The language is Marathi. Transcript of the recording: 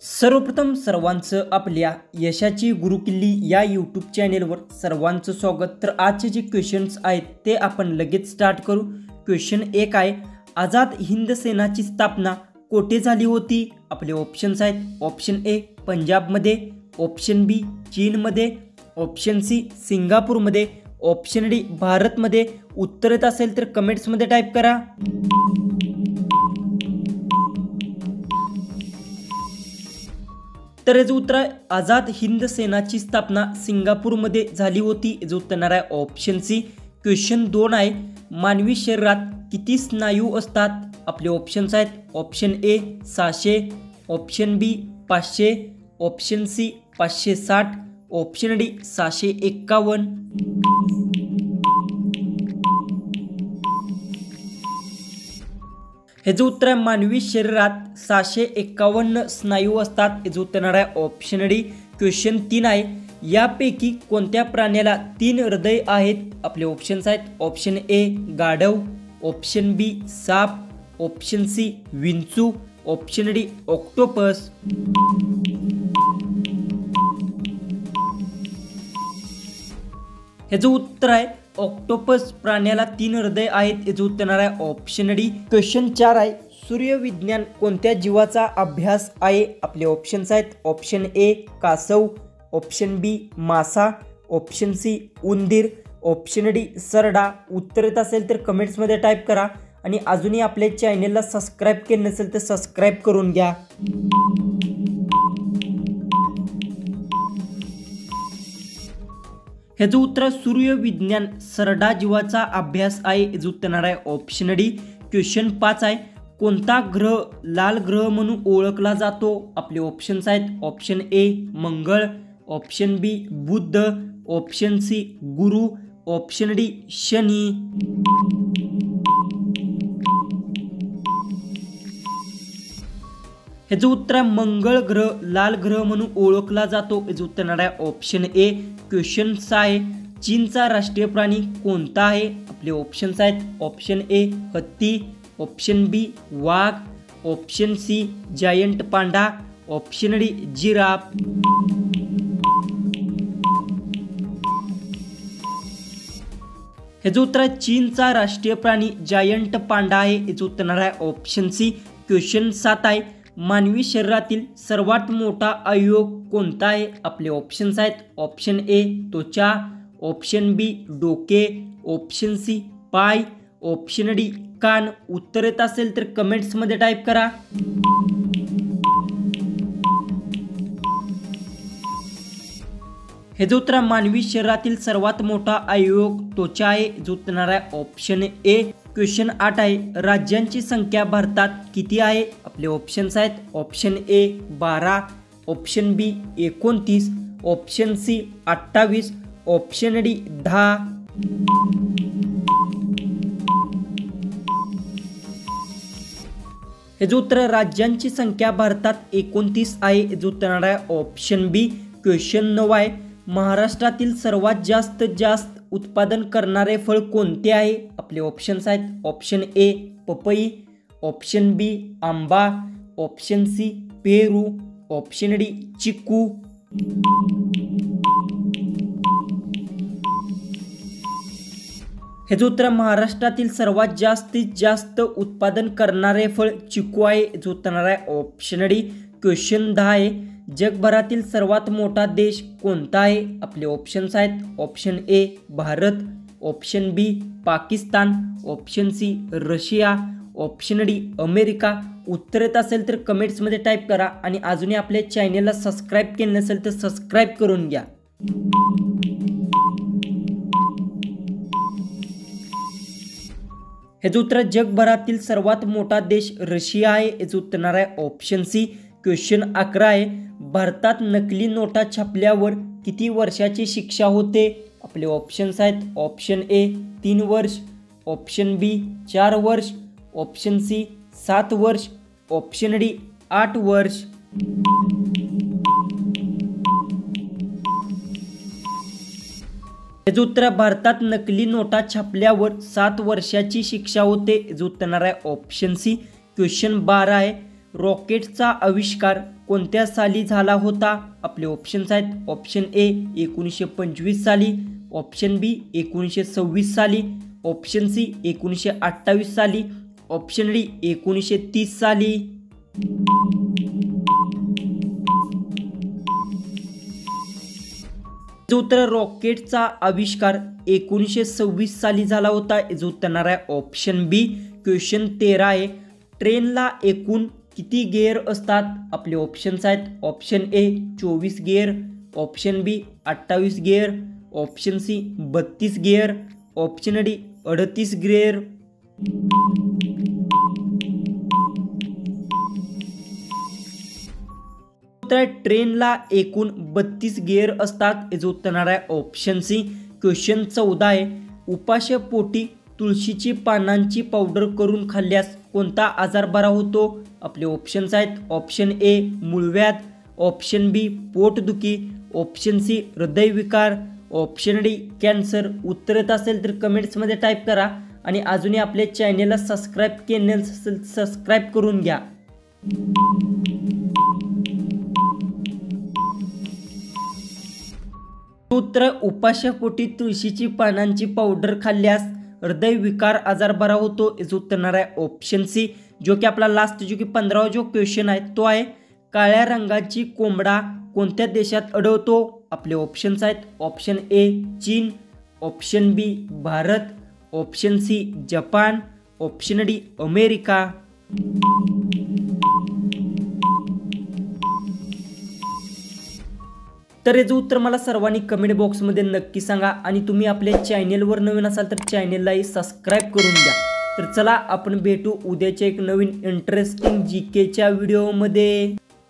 सर्वप्रथम सर्वांचं आपल्या यशाची गुरुकिल्ली या यूट्यूब चॅनेलवर सर्वांचं स्वागत। तर आजचे जे क्वेश्चन्स आहेत ते आपण लगेच स्टार्ट करू। क्वेश्चन 1 आहे, आझाद हिंद सेनाची स्थापना कोठे झाली होती? आपले ऑप्शन्स आहेत, ऑप्शन ए पंजाबमध्ये, ऑप्शन बी चीनमध्ये, ऑप्शन सी सिंगापूरमध्ये, ऑप्शन डी भारतमध्ये। उत्तर येत असेल तर कमेंट्समध्ये टाईप करा। तर याचं उत्तर आहे, आझाद हिंद सेनाची स्थापना सिंगापूरमध्ये झाली होती। याचं उत्तर आहे ऑप्शन सी। क्वेश्चन 2 आहे, मानवी शरीरात किती स्नायू असतात? आपले ऑप्शन्स आहेत, option A 600, option B 500, option C 560, option D 651। याचं उत्तर आहे, मानवी शरीरात 651 स्नायू असतात। याचं उत्तर आहे ऑप्शन डी। क्वेश्चन 3 आहे, यापैकी कोणत्या प्राण्याला 3 हृदय आहेत? आपले ऑप्शन्स आहेत, ऑप्शन ए गाढव, ऑप्शन बी साप, ऑप्शन सी विंचू, ऑप्शन डी ऑक्टोपस। याचं उत्तर आहे ऑक्टोपस प्राण्याला 3 हृदय आहेत। याचं उत्तर आहे ऑप्शन डी। क्वेश्चन 4 आहे, सूर्यविज्ञान कोणत्या जीवाचा अभ्यास आहे? आपले ऑप्शन्स आहेत, ऑप्शन ए कासव, ऑप्शन बी मासा, ऑप्शन सी उंदीर, ऑप्शन डी सरडा। उत्तर येत असेल तर कमेंट्समध्ये टाईप करा आणि अजूनही आपल्या चॅनेलला सबस्क्राईब केले नसेल तर सबस्क्राईब करून घ्या। ह्याचं उत्तर सूर्यविज्ञान सरडा जीवाचा अभ्यास आहे। याचं उत्तर आहे ऑप्शन डी। क्वेश्चन 5 आहे, कोणता ग्रह लाल ग्रह म्हणून ओळखला जातो? आपले ऑप्शन्स आहेत, ऑप्शन ए मंगळ, ऑप्शन बी बुध, ऑप्शन सी गुरु, ऑप्शन डी शनी। ह्याचं उत्तर आहे, मंगळ ग्रह लाल ग्रह म्हणून ओळखला जातो। याचं उत्तर आहे ऑप्शन ए। क्वेश्चन 6 आहे, चीनचा राष्ट्रीय प्राणी कोणता आहे? आपले ऑप्शन्स आहेत, ऑप्शन ए हत्ती, ऑप्शन बी वाघ, option C giant panda, option D giraffe. ह्याचं उत्तर आहे, चीनचा राष्ट्रीय प्राणी जायंट पांडा आहे। याचं उत्तर आहे ऑप्शन सी। क्वेश्चन 7 आहे, मानवी शरीरातील सर्वात मोठा अवयव कोणता आहे? आपले ऑप्शन्स आहेत, ऑप्शन ए त्वचा, ऑप्शन बी डोके, ऑप्शन सी पाय, ऑप्शन डी कान। उत्तर येत असेल तर कमेंट्समध्ये टाईप करा। हे जो उत्तर मानवी शरीरातील सर्वात मोठा अवयव त्वचा आहे। जो उत्तर आहे ऑप्शन ए। क्वेश्चन 8 आहे, राज्यांची संख्या भारतात किती आहे? आपले ऑप्शन्स आहेत, option A 12, option B 29, option C 28, option D 10। हे जो उत्तर राज्यांची संख्या भारतात 29 आहे। जो उत्तर आहे ऑप्शन बी। क्वेश्चन 9 आहे, महाराष्ट्रातील सर्वात जास्त उत्पादन करणारे फळ कोणते आहे? आपले ऑप्शन्स आहेत, ऑप्शन ए पपई, ऑप्शन बी आंबा, ऑप्शन सी पेरू, ऑप्शन डी चिकू। हे जो उत्तर महाराष्ट्रातील सर्वात जास्त उत्पादन करणारे फळ चिकू आहे। जो उत्तर आहे ऑप्शन डी। क्वेश्चन 10 आहे, जगभरातील सर्वात मोठा देश कोणता आहे? आपले ऑप्शन्स आहेत, option A Bharat, option B Pakistan, option C Russia, option D America. उत्तर येत असेल तर कमेंट्समध्ये टाईप करा आणि अजूनही आपल्या चॅनेलला सबस्क्राईब केले नसेल तर सबस्क्राईब करून घ्या। हे जो उत्तर जगभरातील सर्वात मोठा देश रशिया आहे। याचं उत्तर आहे ऑप्शन सी। क्वेश्चन 11 आहे, भारतात नकली नोटा छापल्यावर किती वर्षाची शिक्षा होते? आपले ऑप्शन्स आहेत, ऑप्शन ए 3 वर्ष, ऑप्शन बी 4 वर्ष, ऑप्शन सी 7 वर्ष, ऑप्शन डी 8 वर्ष। याचं उत्तर भारतात नकली नोटा छापल्यावर 7 वर्षाची शिक्षा होते। याचं उत्तर आहे ऑप्शन सी। क्वेश्चन 12 आहे, रॉकेटचा आविष्कार कोणत्या साली झाला होता? आपले ऑप्शन्स आहेत ऑप्शन ए 1925 साली, ऑप्शन बी 1926 साली, ऑप्शन सी 1928 साली, ऑप्शन डी 1930 साली. जो उत्तर रॉकेटचा आविष्कार 1926 साली झाला होता. जो उत्तर आहे ऑप्शन बी. क्वेश्चन 13 आहे. ट्रेनला एकूण किती गिअर असतात? आपले ऑप्शन्स आहेत option A 24 gear, option B 28 gear, option C 32 gear, option D 38 gear. तर ट्रेनला एकूण 32 गिअर असतात. जो उत्तर आहे ऑप्शन सी. क्वेश्चन 14 आहे. उपाशापोटी तुळशीची पानांची पावडर करून खाल्ल्यास कोणता आजार बरा होतो? आपले ऑप्शन्स आहेत ऑप्शन ए मूळव्याध, ऑप्शन बी पोटदुखी, ऑप्शन सी हृदयविकार, ऑप्शन डी कॅन्सर. उत्तर येत असेल तर कमेंट्समध्ये टाईप करा आणि अजूनही आपल्या चॅनेलला सबस्क्राईब केले नसेल सबस्क्राईब करून घ्या. उत्तर उपाशापोटी तुळशीची पानांची पावडर खाल्ल्यास हृदयविकार आजार बरा होतो. जो उत्तर आहे ऑप्शन सी. जो की आपला लास्ट जो की 15वा जो क्वेश्चन आहे तो आहे काळ्या रंगाची कोंबडा कोणत्या देशात आढळतो? आपले ऑप्शन्स आहेत ऑप्शन ए चीन, option B Bharat, option C Japan, option D America. तर याचं उत्तर मला सर्वांनी कमेंट बॉक्समध्ये नक्की सांगा आणि तुम्ही आपल्या चॅनेलवर नवीन असाल तर चॅनेललाही सबस्क्राईब करून घ्या. तर चला आपण भेटू उद्याच्या एक नवीन इंटरेस्टिंग जीकेच्या व्हिडिओमध्ये.